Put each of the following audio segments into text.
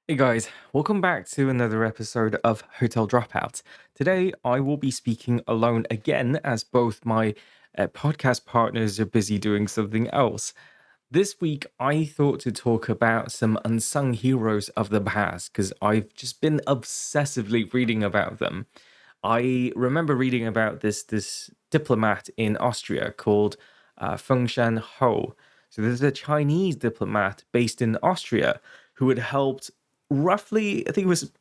Hey guys, welcome back to another episode of Hotel Dropouts. Today I will be speaking alone again as both my podcast partners are busy doing something else. This week I thought to talk about some unsung heroes of the past because I've just been obsessively reading about them. I remember reading about this diplomat in Austria called Feng Shan Ho. So there's a Chinese diplomat based in Austria who had helped roughly, I think it was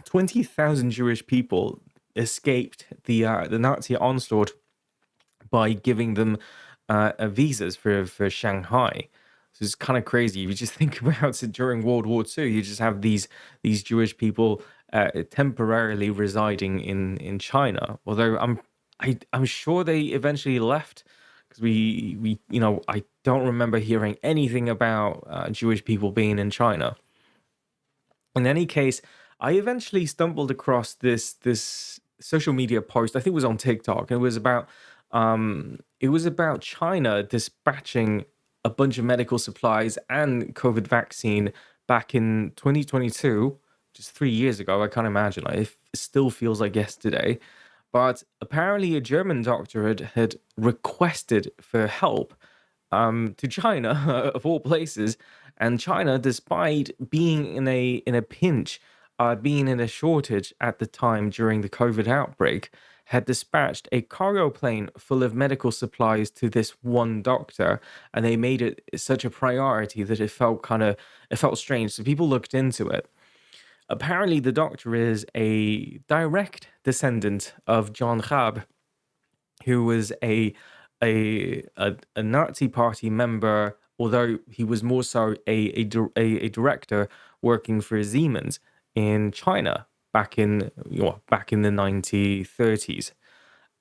20,000 Jewish people escaped the Nazi onslaught by giving them visas for Shanghai. So it's kind of crazy. If you just think about it during World War II, you just have these Jewish people temporarily residing in China. Although I'm sure they eventually left because I don't remember hearing anything about Jewish people being in China. In any case, I eventually stumbled across this social media post. I think it was on TikTok. It was about China dispatching a bunch of medical supplies and COVID vaccine back in 2022, just 3 years ago. I can't imagine. It still feels like yesterday. But apparently, a German doctor had requested for help to China of all places, and China, despite being in a pinch, being in a shortage at the time during the COVID outbreak, had dispatched a cargo plane full of medical supplies to this one doctor, and they made it such a priority that it felt strange. So people looked into it. Apparently, the doctor is a direct descendant of John Raab, who was a Nazi Party member, although he was more so a director working for Siemens in China back in the 1930s.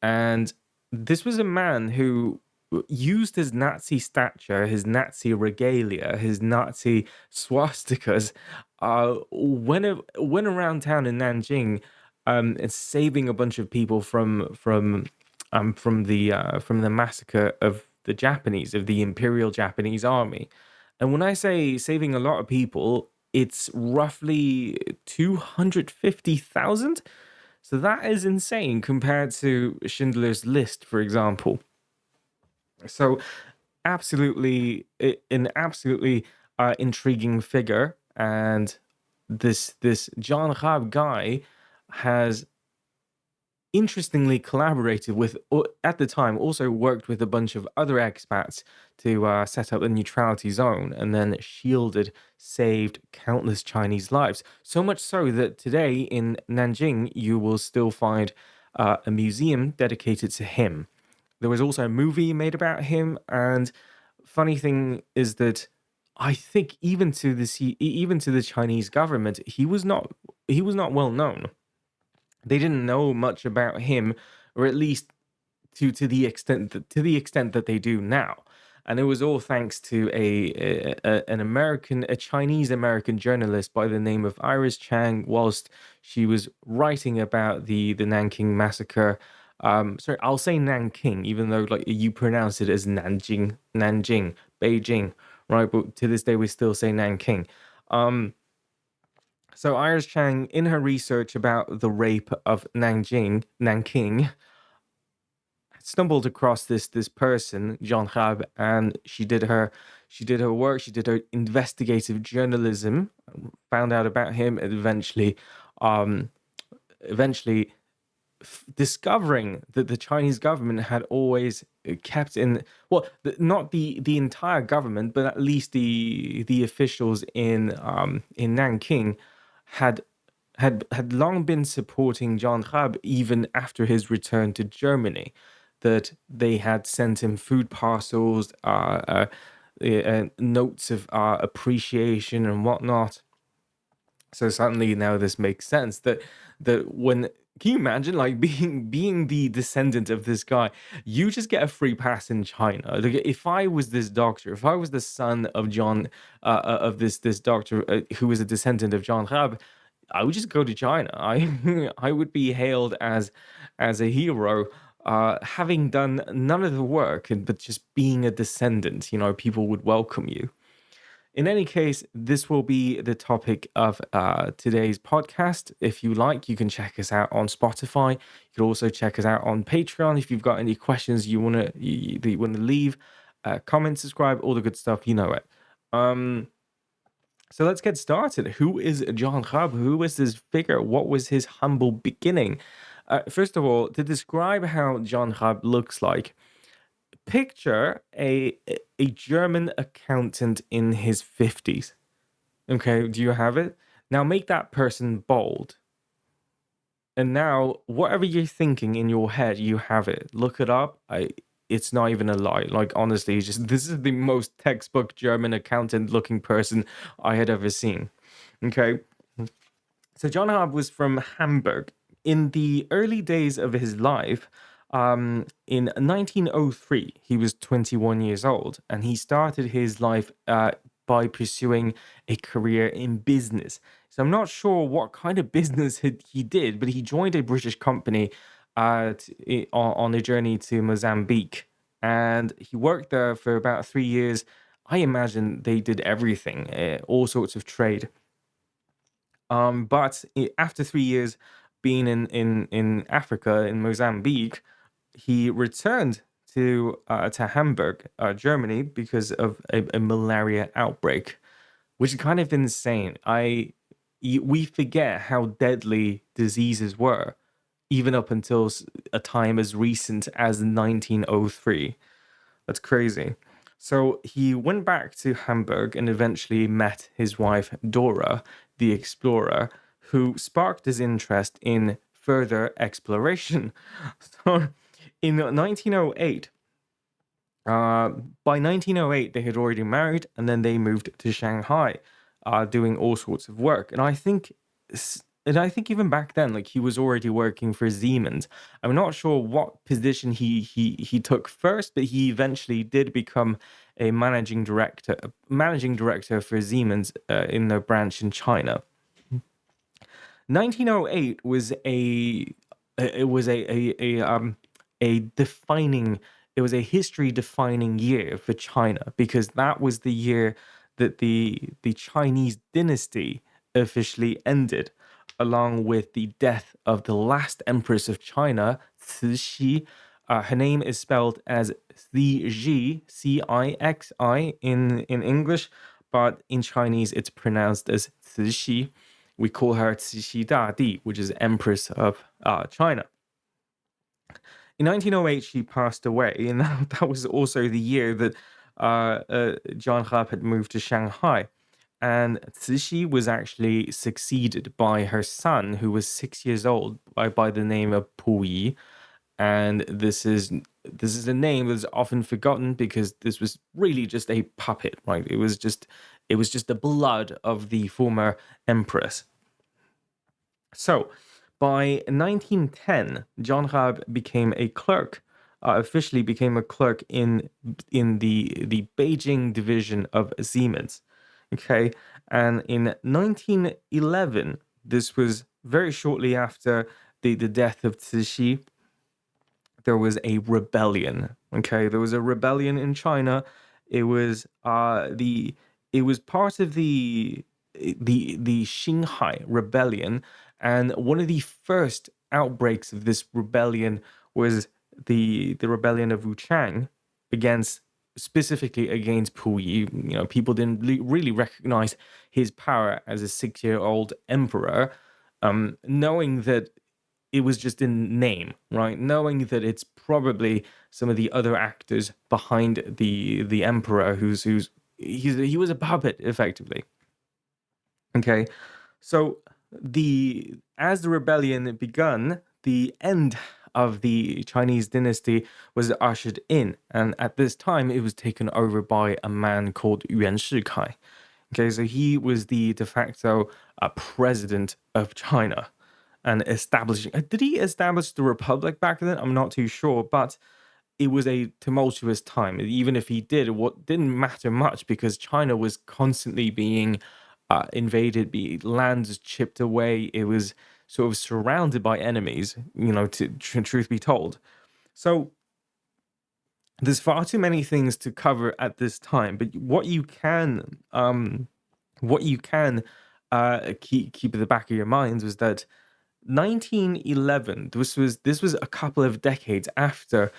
And this was a man who used his Nazi stature, his Nazi regalia, his Nazi swastikas, went around town in Nanjing, and saving a bunch of people from the massacre of the Japanese, of the Imperial Japanese Army. And when I say saving a lot of people, it's roughly 250,000. So that is insane compared to Schindler's List, for example. So an absolutely intriguing figure, and this John Raab guy has interestingly collaborated with, or at the time also worked with a bunch of other expats to set up the neutrality zone, and then saved countless Chinese lives. So much so that today in Nanjing, you will still find a museum dedicated to him. There was also a movie made about him, and funny thing is that I think even to the Chinese government, he was not well known. They didn't know much about him, or at least to the extent that they do now. And it was all thanks to a Chinese American journalist by the name of Iris Chang, whilst she was writing about the Nanking massacre. Sorry, I'll say Nanking, even though like you pronounce it as Nanjing, Beijing, right? But to this day, we still say Nanking. Um, so Iris Chang, in her research about the rape of Nanking, stumbled across this person, Jean Rab, and she did her work, she did her investigative journalism, found out about him, and um, eventually discovering that the Chinese government had always kept in not the entire government, but at least the officials in Nanking had had long been supporting John Rab even after his return to Germany. That they had sent him food parcels, notes of appreciation and whatnot. So suddenly now this makes sense that when can you imagine like being the descendant of this guy, you just get a free pass in China. Like if I was this doctor, if I was the son of John of this doctor who was a descendant of John Rab, I would just go to China. I would be hailed as a hero, having done none of the work, but just being a descendant. You know, people would welcome you. In any case, this will be the topic of today's podcast. If you like, you can check us out on Spotify. You can also check us out on Patreon if you've got any questions that you want to leave. Comment, subscribe, all the good stuff. You know it. Um, so let's get started. Who is John Raab? Who is this figure? What was his humble beginning? First of all, to describe how John Raab looks like, picture a German accountant in his 50s. Okay, do you have it? Now make that person bold. And now whatever you're thinking in your head, you have it. Look it up. It's not even a lie. Like honestly, just this is the most textbook German accountant looking person I had ever seen. Okay. So John Hart was from Hamburg. In the early days of his life, in 1903, he was 21 years old, and he started his life by pursuing a career in business. So I'm not sure what kind of business he did, but he joined a British company on a journey to Mozambique, and he worked there for about 3 years. I imagine they did everything, all sorts of trade. But after 3 years being in Africa in Mozambique, he returned to Hamburg, Germany, because of a malaria outbreak, which is kind of insane. We forget how deadly diseases were, even up until a time as recent as 1903. That's crazy. So he went back to Hamburg and eventually met his wife, Dora, the explorer, who sparked his interest in further exploration. So in 1908, uh, by 1908, they had already married and then they moved to Shanghai, doing all sorts of work. And I think even back then, like he was already working for Siemens. I'm not sure what position he took first, but he eventually did become a managing director for Siemens in their branch in China. 1908 was a defining it was a history defining year for China because that was the year that the Chinese dynasty officially ended, along with the death of the last empress of China, Cixi. Her name is spelled as Cixi, Cixi in English, but in Chinese it's pronounced as Cixi. We call her Cixi Dadi, which is Empress of China. In 1908, she passed away, and that was also the year that John Raab had moved to Shanghai. And Cixi was actually succeeded by her son, who was 6 years old, by the name of Puyi. And this is a name that's often forgotten because this was really just a puppet, right? It was just the blood of the former empress. So, by 1910, John Raab became a clerk, officially became a clerk in the Beijing division of Siemens. Okay, and in 1911, this was very shortly after the death of Cixi, there was a rebellion. Okay, there was a rebellion in China. It was it was part of the Xinhai rebellion, and one of the first outbreaks of this rebellion was the rebellion of Wuchang against specifically against Puyi. You know, people didn't really recognize his power as a 6-year-old emperor, knowing that it was just in name, right? Knowing that it's probably some of the other actors behind the emperor, he was a puppet effectively. Okay, so the as the rebellion begun, the end of the Chinese dynasty was ushered in, and at this time it was taken over by a man called Yuan Shikai. Okay, so he was the de facto president of China and establishing. Did he establish the republic back then? I'm not too sure, but it was a tumultuous time. Even if he did, what didn't matter much because China was constantly being invaded, lands chipped away. It was sort of surrounded by enemies. You know, truth be told. So There's far too many things to cover at this time, but what you can keep at the back of your minds was that 1911. This was a couple of decades after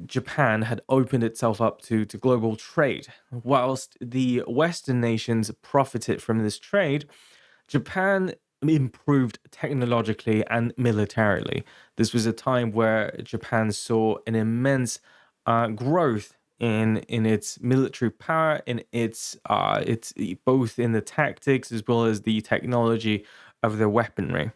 Japan had opened itself up to global trade. Whilst the Western nations profited from this trade, Japan improved technologically and militarily. This was a time where Japan saw an immense growth in its military power, in its both in the tactics as well as the technology of their weaponry.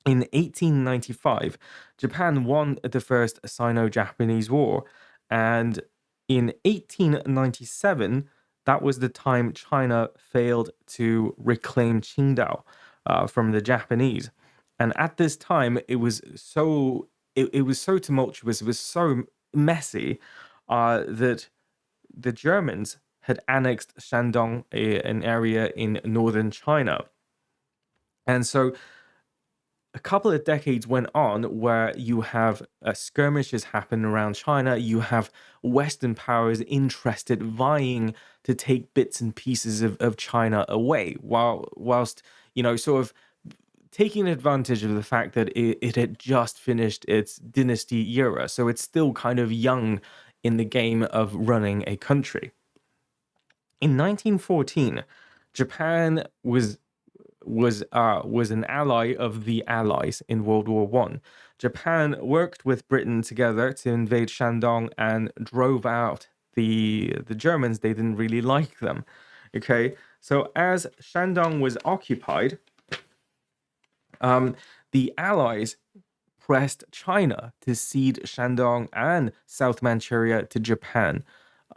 In 1895, Japan won the First Sino-Japanese War, and in 1897, that was the time China failed to reclaim Qingdao from the Japanese. And at this time, it was so tumultuous, it was so messy that the Germans had annexed Shandong, an area in northern China. And so a couple of decades went on where you have skirmishes happen around China. You have Western powers interested, vying to take bits and pieces of China away, whilst sort of taking advantage of the fact that it had just finished its dynasty era, so it's still kind of young in the game of running a country. In 1914, Japan was an ally of the Allies in World War One. Japan worked with Britain together to invade Shandong and drove out the Germans. They didn't really like them. Okay, so as Shandong was occupied, the Allies pressed China to cede Shandong and South Manchuria to Japan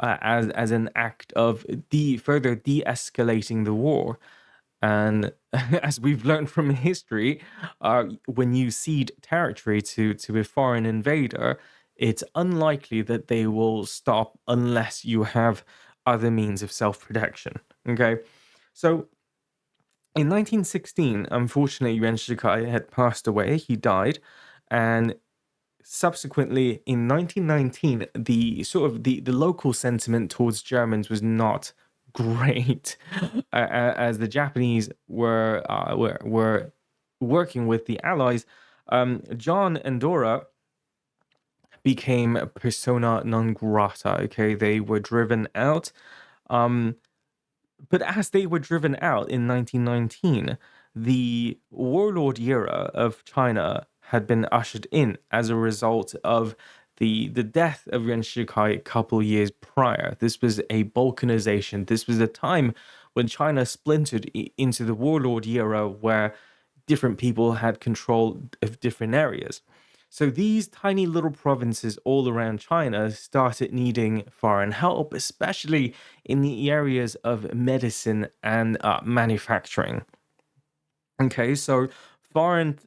as an act of further de-escalating the war. And as we've learned from history, when you cede territory to a foreign invader, it's unlikely that they will stop unless you have other means of self-protection. Okay, so in 1916, unfortunately, Yuan Shikai had passed away. He died, and subsequently in 1919, the local sentiment towards Germans was not great, as the Japanese were working with the Allies. John and Dora became persona non grata. Okay, they were driven out. Um, but as they were driven out in 1919, the warlord era of China had been ushered in as a result of the death of Yuan Shikai a couple years prior. This was a balkanization. This was a time when China splintered into the warlord era where different people had control of different areas. So these tiny little provinces all around China started needing foreign help, especially in the areas of medicine and manufacturing. Okay, so foreign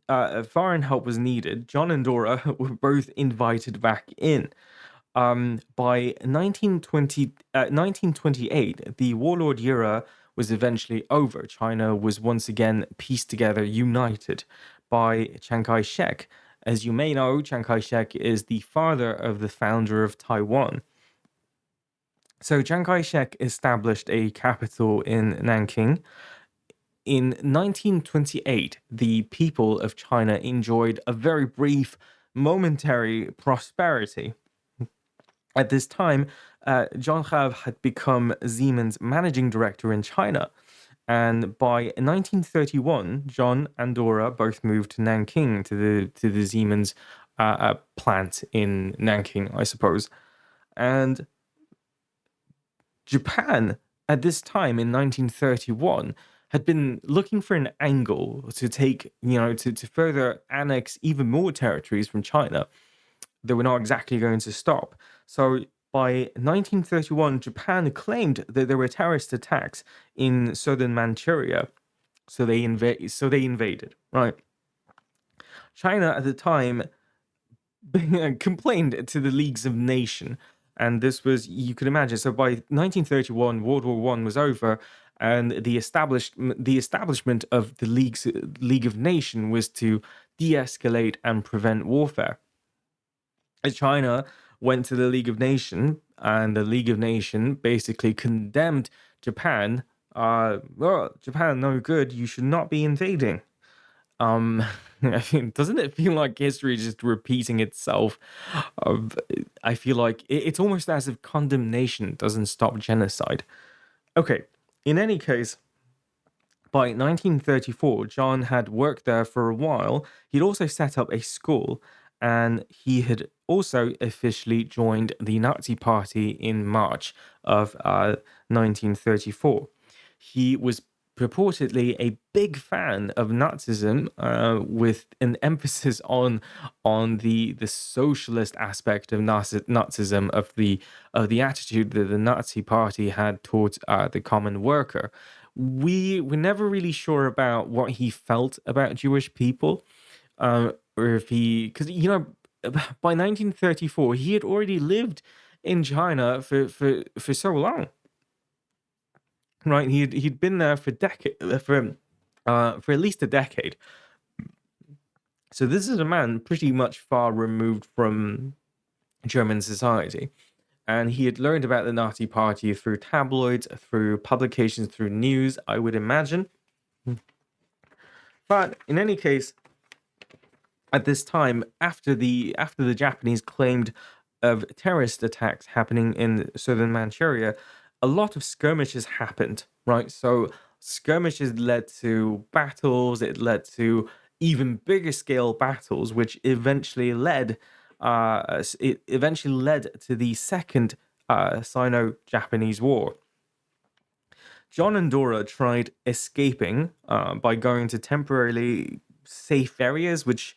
help was needed. John and Dora were both invited back in. By 1928, the warlord era was eventually over. China was once again pieced together, united by Chiang Kai shek. As you may know, Chiang Kai shek is the father of the founder of Taiwan. So Chiang Kai shek established a capital in Nanking. In 1928, the people of China enjoyed a very brief, momentary prosperity. At this time, John Have had become Siemens managing director in China. And by 1931, John and Dora both moved to Nanking to the Siemens plant in Nanking, I suppose. And Japan, at this time in 1931, had been looking for an angle to take, to further annex even more territories from China. They were not exactly going to stop. So by 1931, Japan claimed that there were terrorist attacks in southern Manchuria. So they invaded, right? China at the time complained to the Leagues of Nations, and this was, you could imagine. So by 1931, World War One was over, and the establishment of the League of Nations was to de-escalate and prevent warfare. China went to the League of Nations, and the League of Nations basically condemned Japan. Well, Japan, no good. You should not be invading. Um, I mean, doesn't it feel like history is just repeating itself? Of, I feel like it's almost as if condemnation doesn't stop genocide. Okay, in any case, by 1934, John had worked there for a while. He'd also set up a school, and he had also officially joined the Nazi Party in March of 1934. He was purportedly a big fan of Nazism, with an emphasis on the socialist aspect of Nazism, of the attitude that the Nazi Party had towards the common worker. We were never really sure about what he felt about Jewish people, or if he, because by 1934 he had already lived in China for so long, right? He'd been there for decade for at least a decade. So this is a man pretty much far removed from German society. And he had learned about the Nazi Party through tabloids, through publications, through news, I would imagine. But in any case, at this time, after the Japanese claimed of terrorist attacks happening in southern Manchuria, a lot of skirmishes happened, right? So skirmishes led to battles. It led to even bigger scale battles, which eventually led to the second Sino-Japanese War. John and Dora tried escaping by going to temporarily safe areas, which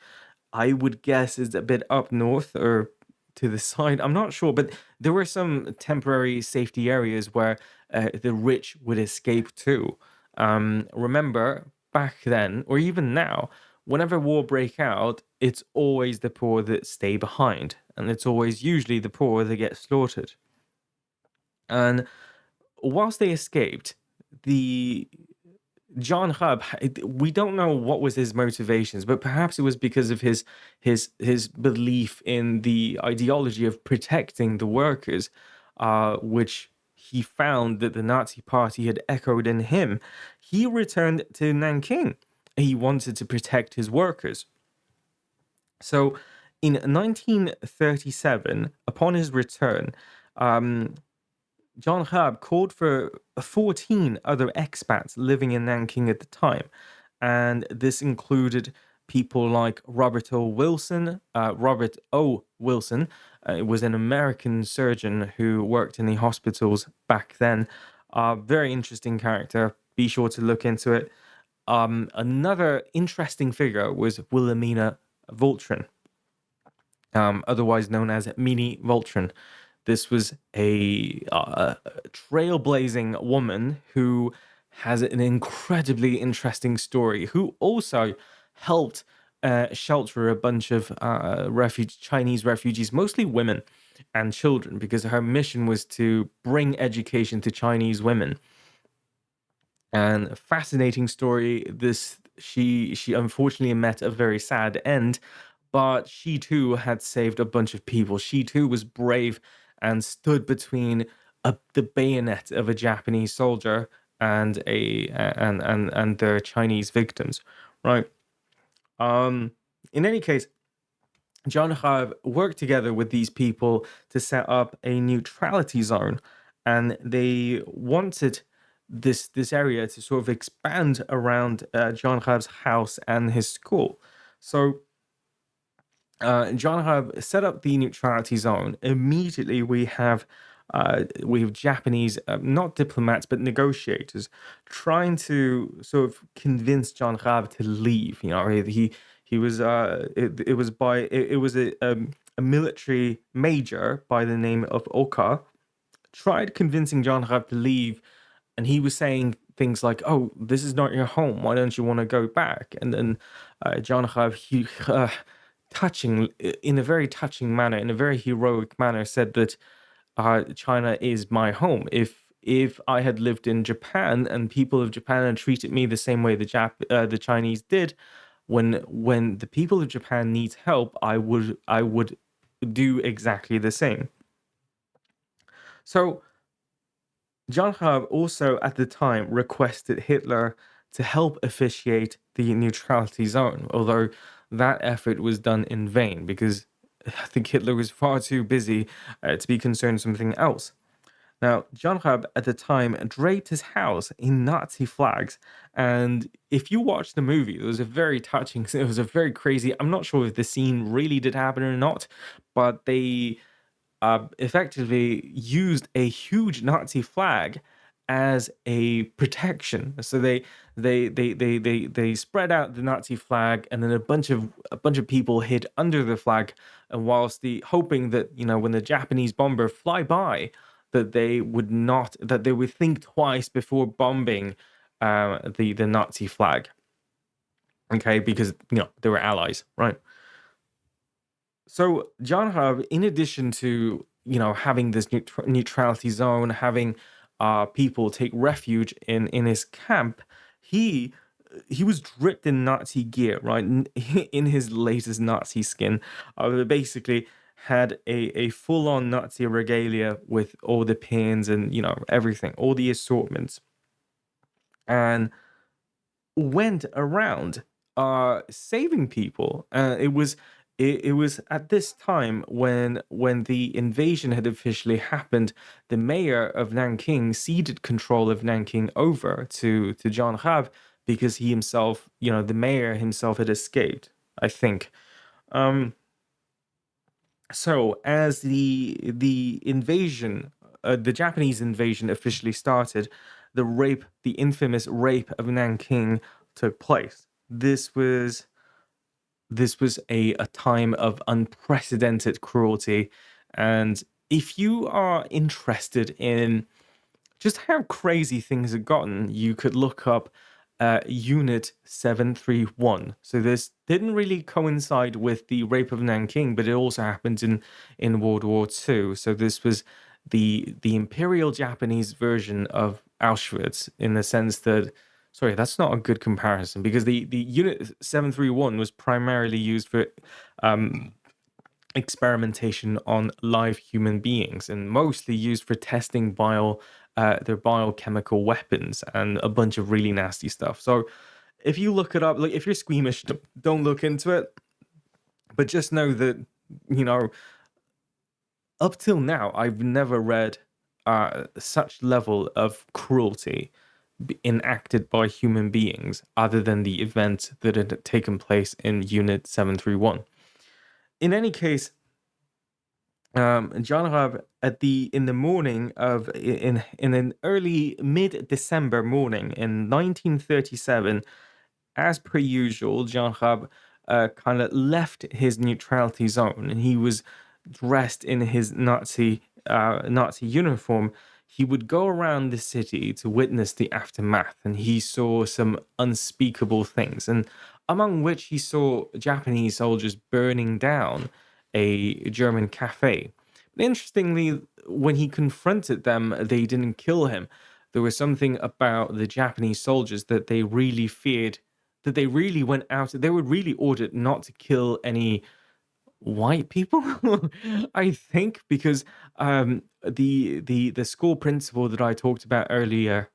I would guess is a bit up north or to the side. I'm not sure, but there were some temporary safety areas where the rich would escape to. Remember, back then, or even now, whenever war break out, it's always the poor that stay behind, and it's always usually the poor that get slaughtered. And whilst they escaped, the John Hub, we don't know what was his motivations, but perhaps it was because of his belief in the ideology of protecting the workers, which he found that the Nazi Party had echoed in him. He returned to Nanking. He wanted to protect his workers. So, in 1937, upon his return, um, John Herb called for 14 other expats living in Nanking at the time, and this included people like Robert O. Wilson. Was an American surgeon who worked in the hospitals back then. Very interesting character. Be sure to look into it. Another interesting figure was Wilhelmina Voltron, otherwise known as Mini Voltron. This was a trailblazing woman who has an incredibly interesting story, who also helped shelter a bunch of Chinese refugees, mostly women and children, because her mission was to bring education to Chinese women. And a fascinating story. This she unfortunately met a very sad end, but she too had saved a bunch of people. She too was brave and stood between the bayonet of a Japanese soldier and and their Chinese victims. Right. Um. In any case, John Harv worked together with these people to set up a neutrality zone, and they wanted this area to sort of expand around John Harv's house and his school. So John Harv set up the neutrality zone. Immediately, we have Japanese, not diplomats but negotiators, trying to sort of convince John Harv to leave. He was it was by it was a military major by the name of Oka tried convincing John Harv to leave, and he was saying things like, "Oh, this is not your home. Why don't you want to go back?" And then John Harv, touching in a very touching manner, in a very heroic manner, said that China is my home. If I had lived in Japan and people of Japan had treated me the same way the Chinese did, when the people of Japan needs help, I would do exactly the same. So John Hab also at the time requested Hitler to help officiate the neutrality zone, although that effort was done in vain because I think Hitler was far too busy to be concerned with something else. Now, John Hab at the time draped his house in Nazi flags, and if you watch the movie, it was a very touching, it was a very crazy. I'm not sure if the scene really did happen or not, but they effectively used a huge Nazi flag as a protection. So they spread out the Nazi flag, and then a bunch of people hid under the flag, and whilst the hoping that when the Japanese bomber fly by, that they would think twice before bombing the Nazi flag. Okay, because they were allies, right? So John Hub, in addition to having this neutrality zone, having people take refuge in his camp, he he was dripped in Nazi gear, right? In his latest Nazi skin, basically had a full on Nazi regalia with all the pins and everything, all the assortments, and went around saving people. It was at this time when the invasion had officially happened. The mayor of Nanking ceded control of Nanking over to John Hab because he himself, the mayor himself, had escaped, I think. Um, so as the invasion, the Japanese invasion officially started, the infamous rape of Nanking took place. This was a time of unprecedented cruelty, and if you are interested in just how crazy things have gotten, you could look up Unit 731. So this didn't really coincide with the rape of Nanking, but it also happened in World War II. So this was the Imperial Japanese version of Auschwitz, in the sense that, sorry, that's not a good comparison, because the Unit 731 was primarily used for um, experimentation on live human beings, and mostly used for testing their biochemical weapons and a bunch of really nasty stuff. So if you look it up, like, if you're squeamish, don't look into it, but just know that you know up till now I've never read such level of cruelty enacted by human beings other than the event that had taken place in Unit 731. In any case, John Rab, in the morning of in an early mid-December morning in 1937, as per usual, John Rab kind of left his neutrality zone, and he was dressed in his Nazi uniform. He would go around the city to witness the aftermath, and he saw some unspeakable things, and among which he saw Japanese soldiers burning down a German cafe. But interestingly, when he confronted them, they didn't kill him. There was something about the Japanese soldiers that they really feared, that they really went out. They were really ordered not to kill any white people. I think, because the school principal that I talked about earlier,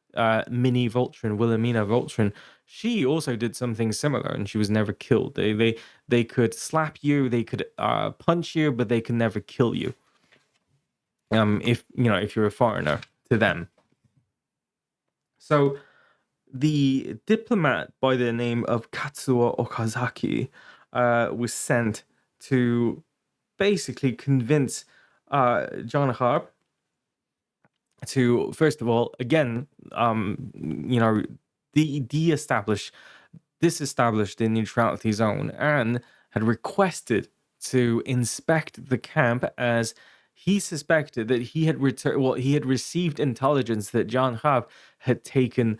Minnie Voltron, Wilhelmina Voltron, she also did something similar, and she was never killed. They could slap you, they could punch you, but they could never kill you. If you're a foreigner to them. So the diplomat by the name of Katsuo Okazaki was sent to basically convince John Harp to, first of all, again, de-establish, disestablished the neutrality zone, and had requested to inspect the camp, as he suspected that he had he had received intelligence that John Hab had taken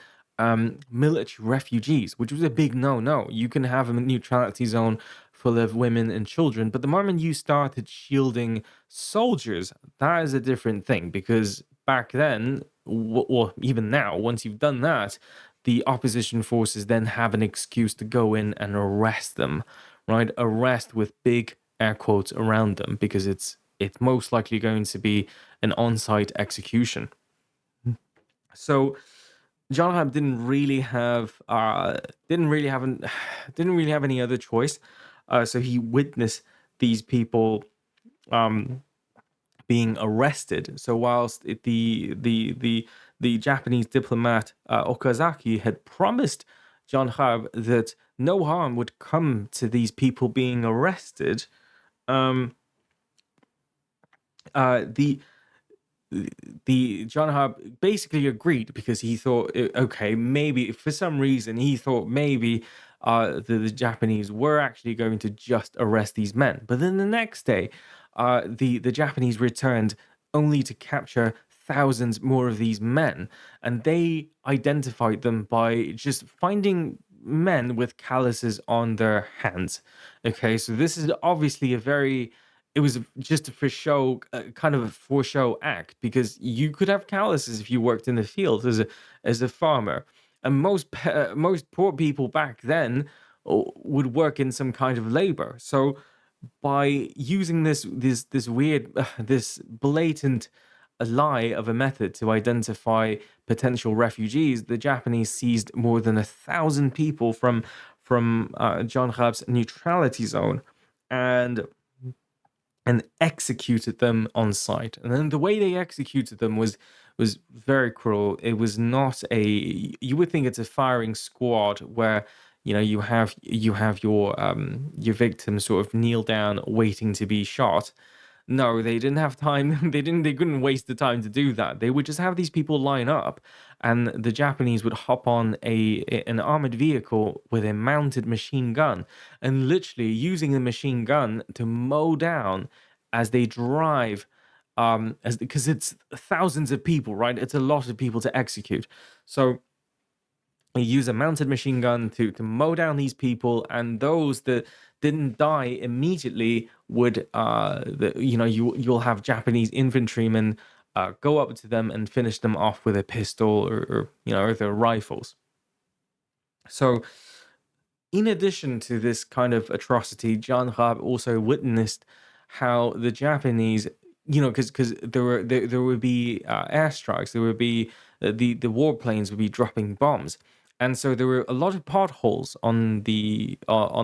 military refugees, which was a big no-no. You can have a neutrality zone full of women and children, but the moment you started shielding soldiers, that is a different thing, because back then, or even now, once you've done that, the opposition forces then have an excuse to go in and arrest them, right? Arrest with big air quotes around them because it's most likely going to be an on-site execution. So John Hab didn't really have an, didn't really have any other choice. So he witnessed these people being arrested. So whilst the Japanese diplomat Okazaki had promised John Hab that no harm would come to these people being arrested, um, the John Hub basically agreed because he thought, okay, maybe for some reason he thought maybe the Japanese were actually going to just arrest these men. But then the next day, the Japanese returned only to capture thousands more of these men, and they identified them by just finding men with calluses on their hands. Okay, so this is obviously a very, it was just a for show, kind of a for show act, because you could have calluses if you worked in the field as a farmer, and most poor people back then would work in some kind of labor. So by using this weird this blatant lie of a method to identify potential refugees, the Japanese seized more than 1,000 people from John Hab's neutrality zone, and executed them on site. And then the way they executed them was very cruel. It was not a, you would think it's a firing squad where you have your victim sort of kneel down waiting to be shot. No, they didn't have time. They couldn't waste the time to do that. They would just have these people line up, and the Japanese would hop on an armored vehicle with a mounted machine gun, and literally using the machine gun to mow down as they drive, as because it's thousands of people, right? It's a lot of people to execute. So you use a mounted machine gun to mow down these people, and those that didn't die immediately would you'll have Japanese infantrymen go up to them and finish them off with a pistol, or their rifles. So in addition to this kind of atrocity, John Raab also witnessed how the Japanese, because there would be airstrikes, there would be the warplanes would be dropping bombs, and so there were a lot of potholes on the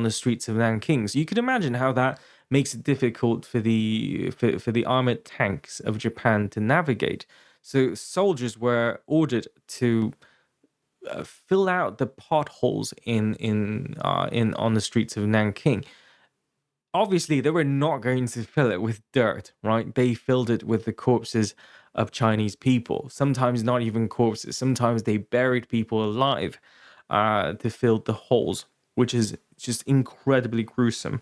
streets of Nanking. So you could imagine how that makes it difficult for the armored tanks of Japan to navigate. So soldiers were ordered to fill out the potholes in on the streets of Nanking. Obviously, they were not going to fill it with dirt, right? They filled it with the corpses of Chinese people. Sometimes not even corpses. Sometimes they buried people alive to fill the holes, which is just incredibly gruesome.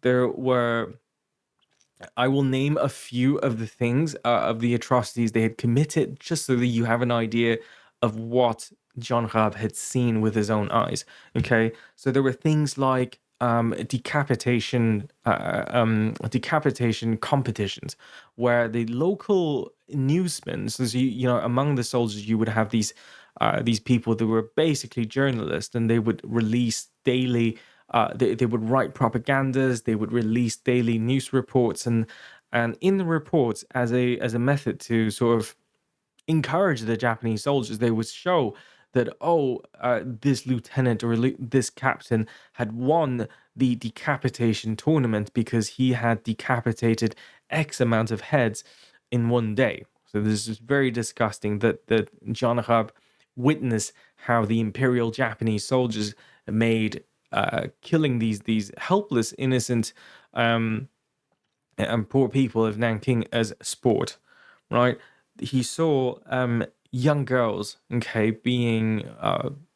There were, I will name a few of the things, of the atrocities they had committed, just so that you have an idea of what John Raab had seen with his own eyes. Okay, so there were things like decapitation competitions, where the local newsmen, so among the soldiers, you would have these people that were basically journalists, and they would release daily they would write propagandas, they would release daily news reports, and in the reports, as a method to sort of encourage the Japanese soldiers, they would show that, this lieutenant or this captain had won the decapitation tournament because he had decapitated X amount of heads in one day. So this is very disgusting that John Hab witnessed how the Imperial Japanese soldiers made killing these helpless, innocent, and poor people of Nanking as sport, right? He saw young girls, okay, being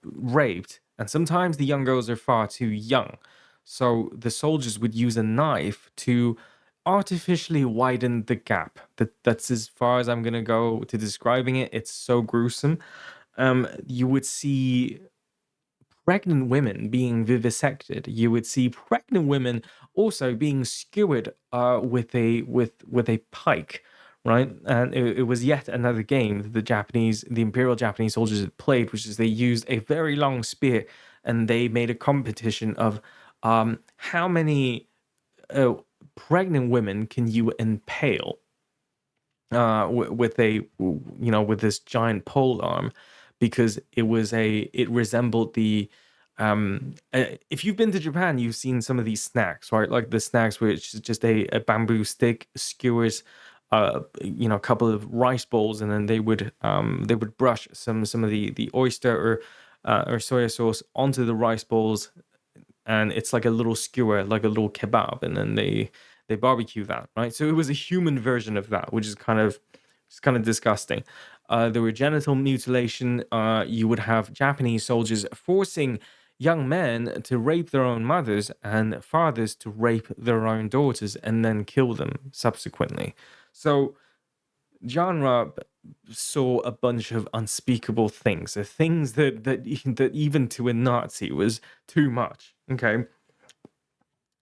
raped, and sometimes the young girls are far too young. So the soldiers would use a knife to artificially widen the gap. That's as far as I'm gonna go to describing it. It's so gruesome. You would see pregnant women being vivisected. You would see pregnant women also being skewered with a pike, right? And it was yet another game that the Imperial Japanese soldiers had played, which is they used a very long spear, and they made a competition of how many uh, pregnant women can you impale with with this giant pole arm, because it resembled the if you've been to Japan, you've seen some of these snacks, right? Like the snacks where it's just a bamboo stick, skewers, a couple of rice balls, and then they would brush some of the oyster or soya sauce onto the rice balls, and it's like a little skewer, like a little kebab, and then they barbecue that, right? So it was a human version of that, which is kind of disgusting. There were genital mutilation. You would have Japanese soldiers forcing young men to rape their own mothers and fathers to rape their own daughters and then kill them subsequently. So genre saw a bunch of unspeakable things, the things that even to a Nazi was too much. Okay,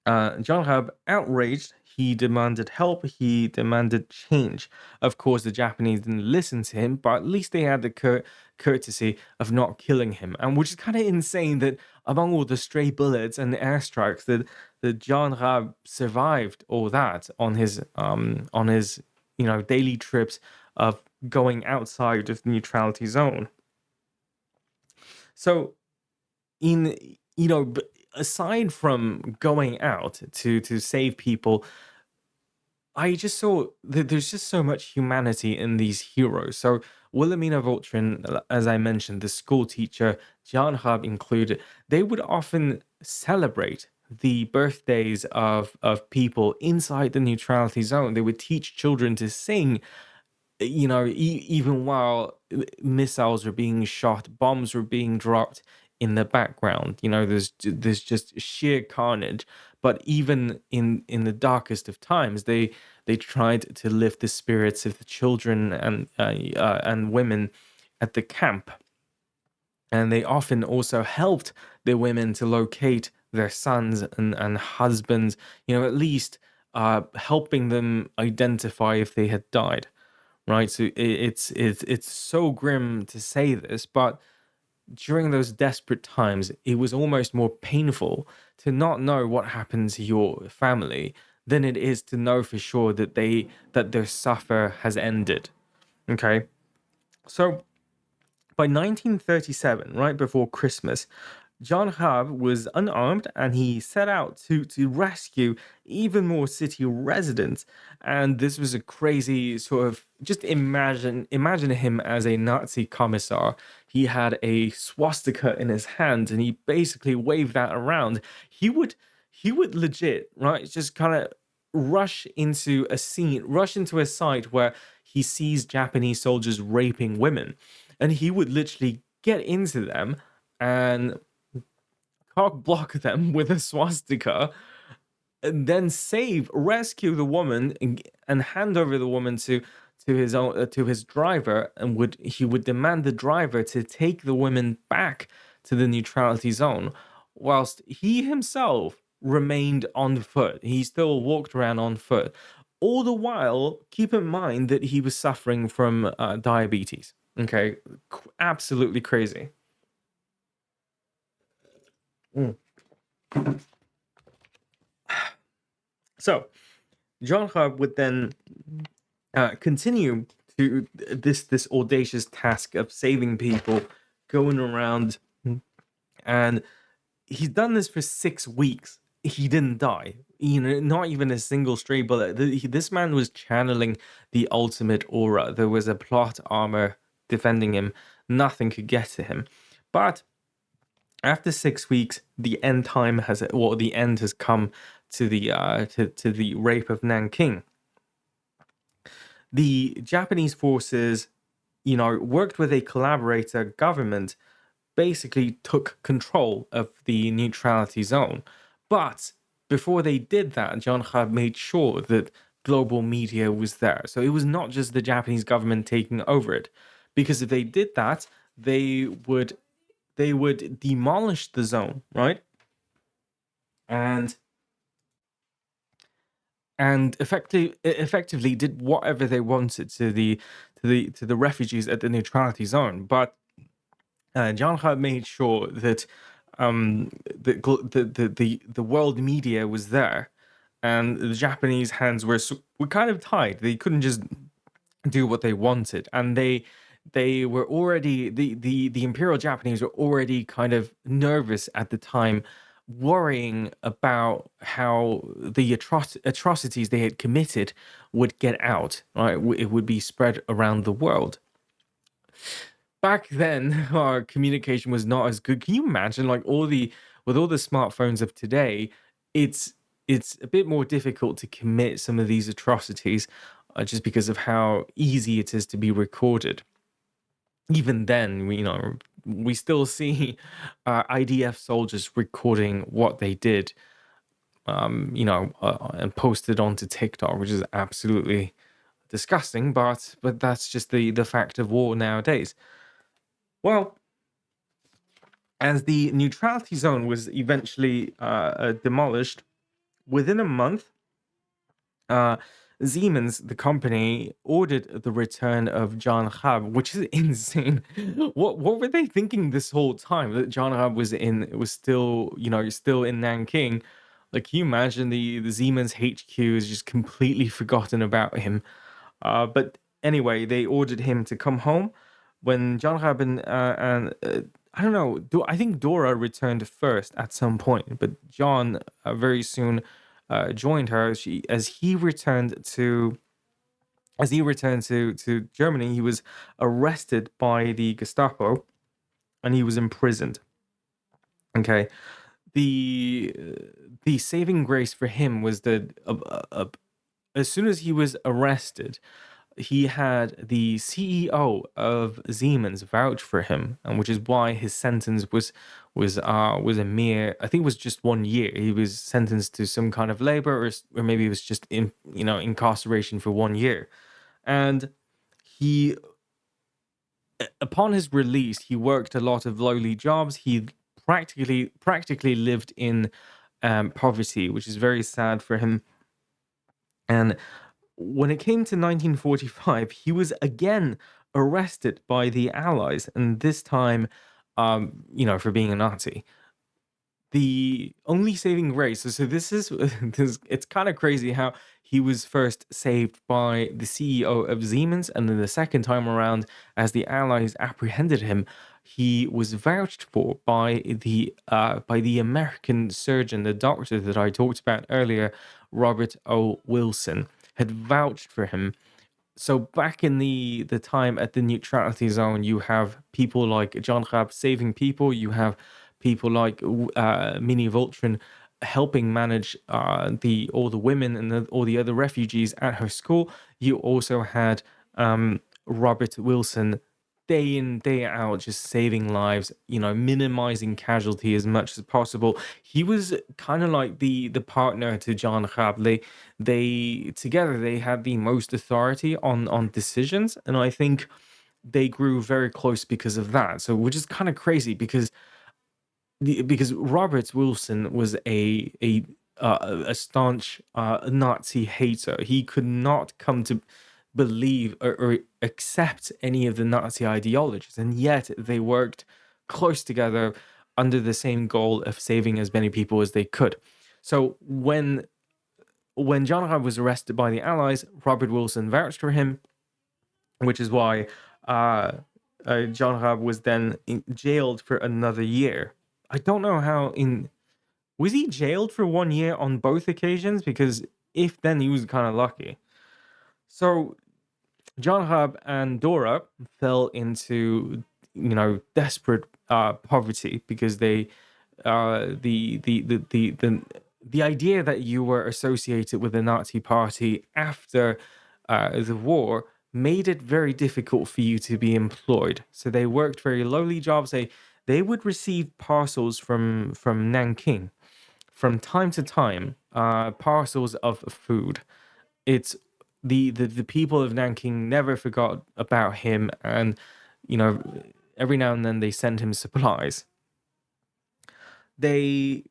John Hub, outraged, he demanded help, he demanded change. Of course, the Japanese didn't listen to him, but at least they had the courtesy of not killing him. And which is kind of insane that among all the stray bullets and the airstrikes, that John Hub survived all that on his daily trips of going outside of the neutrality zone. So in aside from going out to save people, I just saw that there's just so much humanity in these heroes. So Wilhelmina Voltrin, as I mentioned, the school teacher, Jan Hub included, they would often celebrate the birthdays of people inside the neutrality zone. They would teach children to sing, even while missiles were being shot, bombs were being dropped in the background. There's just sheer carnage. But even in the darkest of times, they tried to lift the spirits of the children and women at the camp, and they often also helped the women to locate their sons and husbands. At least helping them identify if they had died, right? So it's so grim to say this, but during those desperate times, it was almost more painful to not know what happened to your family than it is to know for sure that their suffer has ended. Okay, so by 1937, right before Christmas, John Hab was unarmed and he set out to rescue even more city residents. And this was a crazy sort of, just imagine him as a Nazi commissar. He had a swastika in his hand and he basically waved that around. He would legit, right, just kind of rush into a site where he sees Japanese soldiers raping women, and he would literally get into them and cock block them with a swastika, and then rescue the woman, and hand over the woman to his driver, and he would demand the driver to take the women back to the neutrality zone, whilst he himself remained on foot. He still walked around on foot. All the while, keep in mind that he was suffering from diabetes. Okay, absolutely crazy. Mm. So, John Hub would then continue to this audacious task of saving people, going around, and he's done this for 6 weeks. He didn't die. Not even a single stray bullet. This man was channeling the ultimate aura. There was a plot armor defending him. Nothing could get to him. But after 6 weeks, the end has come to the rape of Nanking. The Japanese forces, worked with a collaborator government, basically took control of the neutrality zone. But before they did that, John Hab made sure that global media was there. So it was not just the Japanese government taking over it, because if they did that, they would demolish the zone, right? And effectively did whatever they wanted to the refugees at the neutrality zone. But John Hart made sure that the world media was there, and the Japanese hands were kind of tied. They couldn't just do what they wanted, and they were already the Imperial Japanese were already kind of nervous at the time, worrying about how the atrocities they had committed would get out. Right, it would be spread around the world. Back then, our communication was not as good. Can you imagine, like, all the with all the smartphones of today, it's it's a bit more difficult to commit some of these atrocities, just because of how easy it is to be recorded. Even then, we still see IDF soldiers recording what they did, and posted onto TikTok, which is absolutely disgusting. But that's just the fact of war nowadays. Well, as the neutrality zone was eventually demolished, within a month, uh, Siemens, the company, ordered the return of John Hab, which is insane. What were they thinking this whole time that John Hab was still still in Nanking? Like, can you imagine the Siemens HQ is just completely forgotten about him? But anyway, they ordered him to come home. When John Rabin and I don't know, I think Dora returned first at some point, but John very soon joined her. She as he returned to to Germany, he was arrested by the Gestapo and he was imprisoned. Okay, the the saving grace for him was that as soon as he was arrested, he had the CEO of Siemens vouch for him, and which is why his sentence was a mere, I think it was just 1 year. He was sentenced to some kind of labor, or maybe it was just incarceration for 1 year. And he, upon his release, he worked a lot of lowly jobs. He practically lived in poverty, which is very sad for him. And when it came to 1945, he was again arrested by the Allies, and this time, for being a Nazi. The only saving grace. So this is this. It's kind of crazy how he was first saved by the CEO of Siemens, and then the second time around, as the Allies apprehended him, he was vouched for by the American surgeon, the doctor that I talked about earlier, Robert O. Wilson, had vouched for him. So back in the time at the neutrality zone, you have people like John Raab saving people. You have people like Mini Voltron helping manage the all the women and all the other refugees at her school. You also had Robert Wilson day in day out just saving lives, minimizing casualty as much as possible. He was kind of like the partner to John Raab. They together they had the most authority on decisions, and I think they grew very close because of that. So, which is kind of crazy because Robert Wilson was a staunch Nazi hater. He could not come to believe or accept any of the Nazi ideologies, and yet they worked close together under the same goal of saving as many people as they could. So when John Hart was arrested by the Allies, Robert Wilson vouched for him, which is why uh, John Hart was then jailed for another year. I don't know how in was he jailed for 1 year on both occasions? Because if then he was kind of lucky. So John Hub and Dora fell into desperate poverty because the idea that you were associated with the Nazi party after the war made it very difficult for you to be employed. So they worked very lowly jobs. They would receive parcels from Nanking from time to time, parcels of food. It's the people of Nanking never forgot about him, and you know every now and then they send him supplies. They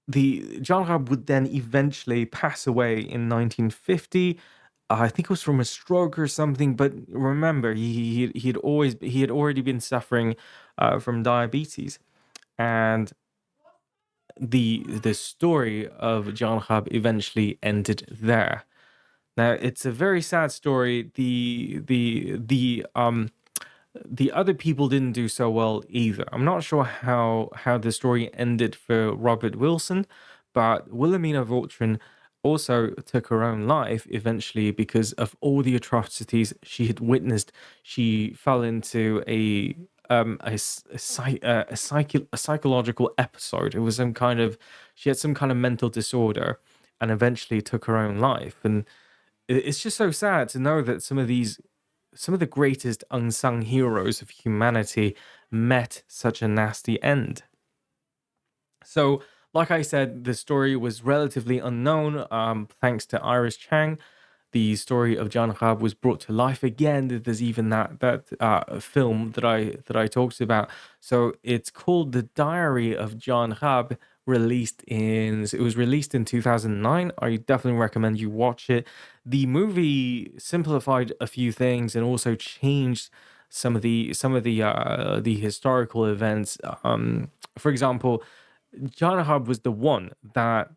the John Rab would then eventually pass away in 1950. I think it was from a stroke or something. But remember, he had already been suffering from diabetes, and the story of John Hub eventually ended there. Now it's a very sad story. The other people didn't do so well either. I'm not sure how the story ended for Robert Wilson, but Wilhelmina Voltron also took her own life eventually because of all the atrocities she had witnessed. She fell into a psychological episode. It was some kind of she had some kind of mental disorder, and eventually took her own life. And it's just so sad to know that some of the greatest unsung heroes of humanity met such a nasty end. So, like I said, the story was relatively unknown, thanks to Iris Chang. The story of John Rab was brought to life again. There's even that film that I talked about. So it's called The Diary of John Rab. It was released in 2009. I definitely recommend you watch it. The movie simplified a few things and also changed some of the historical events. For example, John Hub was the one that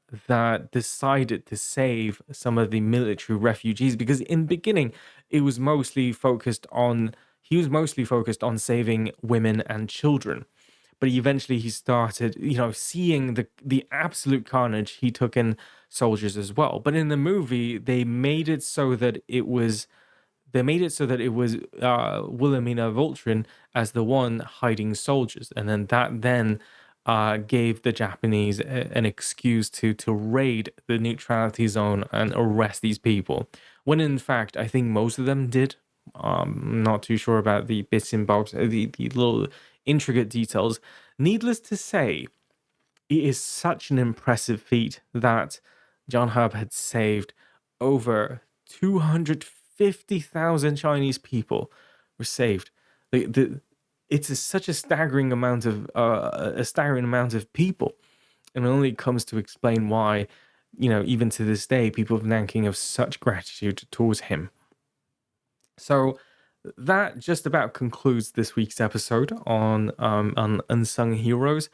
decided to save some of the military refugees, because in the beginning it was mostly focused on he was mostly focused on saving women and children. But eventually he started, seeing the absolute carnage, he took in soldiers as well. But in the movie, they made it so that it was Wilhelmina Voltron as the one hiding soldiers, and then gave the Japanese an excuse to raid the neutrality zone and arrest these people. When in fact, I think most of them did. Not too sure about the bits and bobs, the little intricate details. Needless to say, it is such an impressive feat that John Hub had saved over 250,000 Chinese people were saved. It's such a staggering amount of people, and it only comes to explain why, even to this day, people of Nanking have such gratitude towards him. So that just about concludes this week's episode on unsung heroes.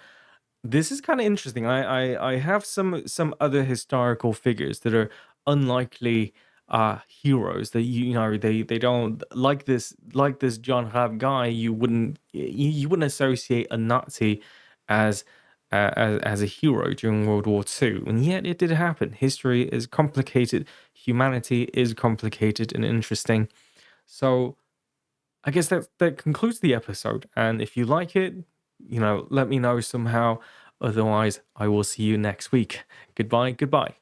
This is kind of interesting. I have some other historical figures that are unlikely heroes that they don't like this John Raab guy. You wouldn't associate a Nazi as as a hero during World War II, and yet it did happen. History is complicated. Humanity is complicated and interesting. So I guess that concludes the episode. And if you like it, let me know somehow. Otherwise, I will see you next week. Goodbye. Goodbye.